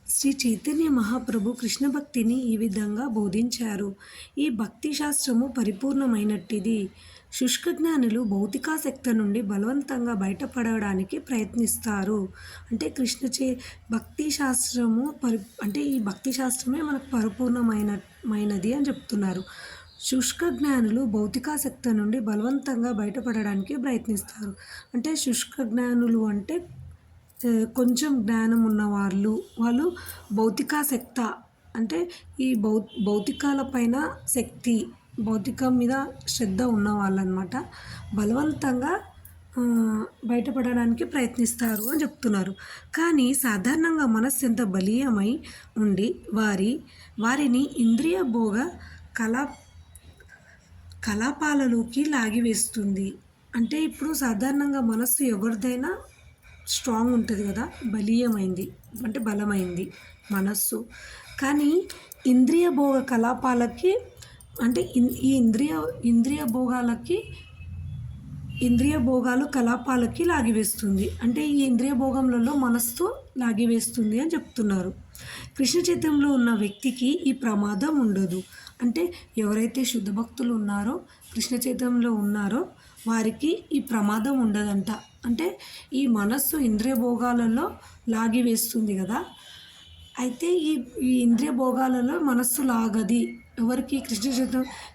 శ్రీ చైతన్య మహాప్రభు కృష్ణ భక్తిని ఈ విధంగా బోధించారు. ఈ భక్తి శాస్త్రము పరిపూర్ణమైనట్టిది. శుష్క జ్ఞానులు భౌతికాసక్తి నుండి బలవంతంగా బయటపడడానికి ప్రయత్నిస్తారు. అంటే భక్తి శాస్త్రము అంటే ఈ భక్తి శాస్త్రమే మనకు పరిపూర్ణమైనది అని చెప్తున్నారు. శుష్క జ్ఞానులు భౌతికాసక్తి నుండి బలవంతంగా బయటపడడానికి ప్రయత్నిస్తారు. అంటే శుష్క జ్ఞానులు అంటే కొంచెం జ్ఞానం ఉన్నవాళ్ళు, వాళ్ళు భౌతికాసక్త అంటే ఈ భౌతికాల పైన శక్తి, భౌతికం మీద శ్రద్ధ ఉన్నవాళ్ళనమాట. బలవంతంగా బయటపడడానికి ప్రయత్నిస్తారు అని చెప్తున్నారు. కానీ సాధారణంగా మనస్సు ఎంత బలీయమై ఉండి వారిని ఇంద్రియ భోగ కలాపాలలోకి లాగివేస్తుంది. అంటే ఇప్పుడు సాధారణంగా మనస్సు ఎవరిదైనా స్ట్రాంగ్ ఉంటుంది కదా, బలీయమైంది అంటే బలమైంది మనస్సు. కానీ ఇంద్రియ భోగ కలాపాలకి అంటే ఈ ఇంద్రియ భోగాలు కలాపాలకి లాగివేస్తుంది. అంటే ఈ ఇంద్రియ భోగములలో మనస్సు లాగివేస్తుంది అని చెప్తున్నారు. కృష్ణ చైతన్యంలో ఉన్న వ్యక్తికి ఈ ప్రమాదం ఉండదు. అంటే ఎవరైతే శుద్ధ భక్తులు ఉన్నారో, కృష్ణ చైతన్యంలో ఉన్నారో వారికి ఈ ప్రమాదం ఉండదంట. అంటే ఈ మనస్సు ఇంద్రియ భోగాలలో లాగివేస్తుంది కదా, అయితే ఈ ఇంద్రియ భోగాలలో మనస్సు లాగది. ఎవరికి?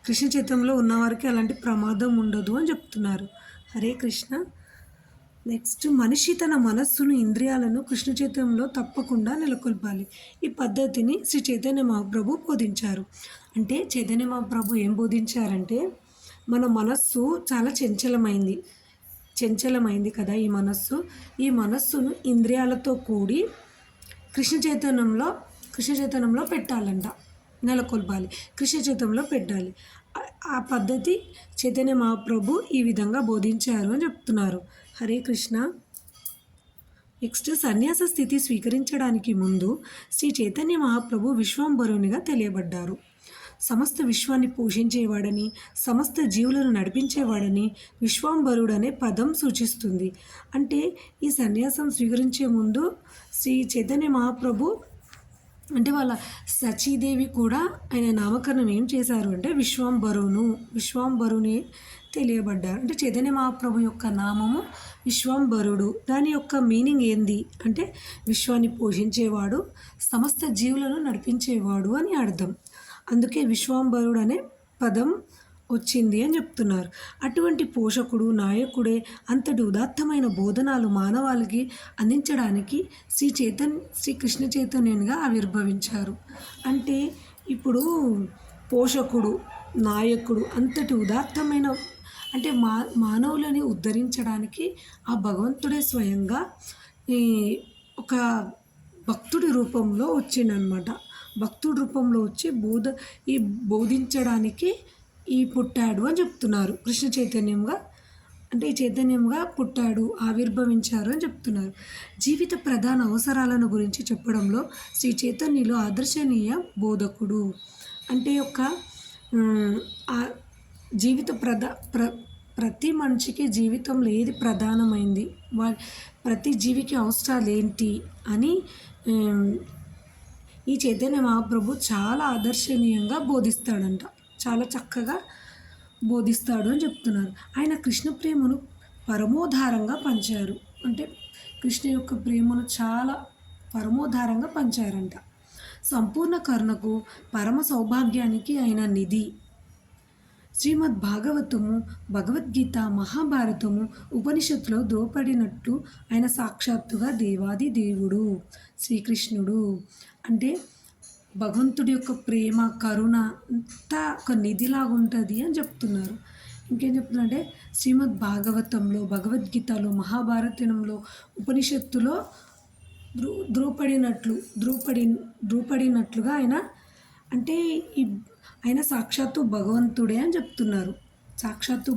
కృష్ణ చైతన్యంలో ఉన్నవారికి అలాంటి ప్రమాదం ఉండదు అని చెప్తున్నారు. హరే కృష్ణ. నెక్స్ట్, మనిషి తన మనస్సును, ఇంద్రియాలను కృష్ణ చైతన్యంలో తప్పకుండా నెలకొల్పాలి. ఈ పద్ధతిని శ్రీ చైతన్య మహాప్రభు బోధించారు. అంటే చైతన్య మహాప్రభు ఏం బోధించారంటే, మన మనస్సు చాలా చంచలమైంది కదా ఈ మనస్సును ఇంద్రియాలతో కూడి కృష్ణ చైతన్యంలో పెట్టాలంట, నెలకొల్పాలి, కృష్ణ చైతన్యంలో పెట్టాలి. ఆ పద్ధతి చైతన్య మహాప్రభు ఈ విధంగా బోధించారు అని చెప్తున్నారు. హరే కృష్ణ. నెక్స్ట్, సన్యాస స్థితి స్వీకరించడానికి ముందు శ్రీ చైతన్య మహాప్రభు విశ్వంభరునిగా తెలియబడ్డారు. సమస్త విశ్వాన్ని పోషించేవాడని, సమస్త జీవులను నడిపించేవాడని విశ్వంభరుడు అనే పదం సూచిస్తుంది. అంటే ఈ సన్యాసం స్వీకరించే ముందు శ్రీ చైతన్య మహాప్రభు అంటే వాళ్ళ సచీదేవి కూడా ఆయన నామకరణం ఏం చేశారు అంటే విశ్వంభరుని తెలియబడ్డారు. అంటే చైతన్య మహాప్రభు యొక్క నామము విశ్వంభరుడు. దాని యొక్క మీనింగ్ ఏంది అంటే విశ్వాన్ని పోషించేవాడు, సమస్త జీవులను నడిపించేవాడు అని అర్థం. అందుకే విశ్వంభరుడు అనే పదం వచ్చింది అని చెప్తున్నారు. అటువంటి పోషకుడు, నాయకుడే అంతటి ఉదాత్తమైన బోధనాలు మానవాళికి అందించడానికి శ్రీ కృష్ణ చైతన్యునిగా ఆవిర్భవించారు. అంటే ఇప్పుడు పోషకుడు, నాయకుడు అంతటి ఉదాత్తమైన అంటే మానవులని ఉద్ధరించడానికి ఆ భగవంతుడే స్వయంగా ఒక భక్తుడి రూపంలో వచ్చిండనమాట. భక్తుడి రూపంలో వచ్చి బోధించడానికి పుట్టాడు అని చెప్తున్నారు. కృష్ణ చైతన్యంగా అంటే ఈ చైతన్యంగా పుట్టాడు, ఆవిర్భవించారు అని చెప్తున్నారు. జీవిత ప్రధాన అవసరాలను గురించి చెప్పడంలో శ్రీ చైతన్యలో ఆదర్శనీయ బోధకుడు. అంటే జీవిత ప్రతి మనిషికి జీవితంలో ఏది ప్రధానమైంది, ప్రతి జీవికి అవసరాలు ఏంటి అని ఈ చైతన్య మహాప్రభు చాలా ఆదర్శనీయంగా బోధిస్తాడంట, చాలా చక్కగా బోధిస్తాడు అని చెప్తున్నారు. ఆయన కృష్ణ ప్రేమను పరమోధారంగా పంచారు. అంటే కృష్ణ యొక్క ప్రేమను చాలా పరమోధారంగా పంచారంట. సంపూర్ణ కరుణకు, పరమ సౌభాగ్యానికి ఆయన నిధి. శ్రీమద్ భాగవతము, భగవద్గీత, మహాభారతము, ఉపనిషత్తులో దోపడినట్టు ఆయన సాక్షాత్తుగా దేవాది దేవుడు శ్రీకృష్ణుడు. అంటే భగవంతుడి యొక్క ప్రేమ, కరుణ అంతా ఒక నిధిలాగా ఉంటుంది అని చెప్తున్నారు. ఇంకేం చెప్తున్నారంటే శ్రీమద్ భాగవతంలో, భగవద్గీతలో, మహాభారతంలో, ఉపనిషత్తులో ధ్రువపడినట్లుగా ఆయన అంటే ఆయన సాక్షాత్తు భగవంతుడే అని చెప్తున్నారు. సాక్షాత్తు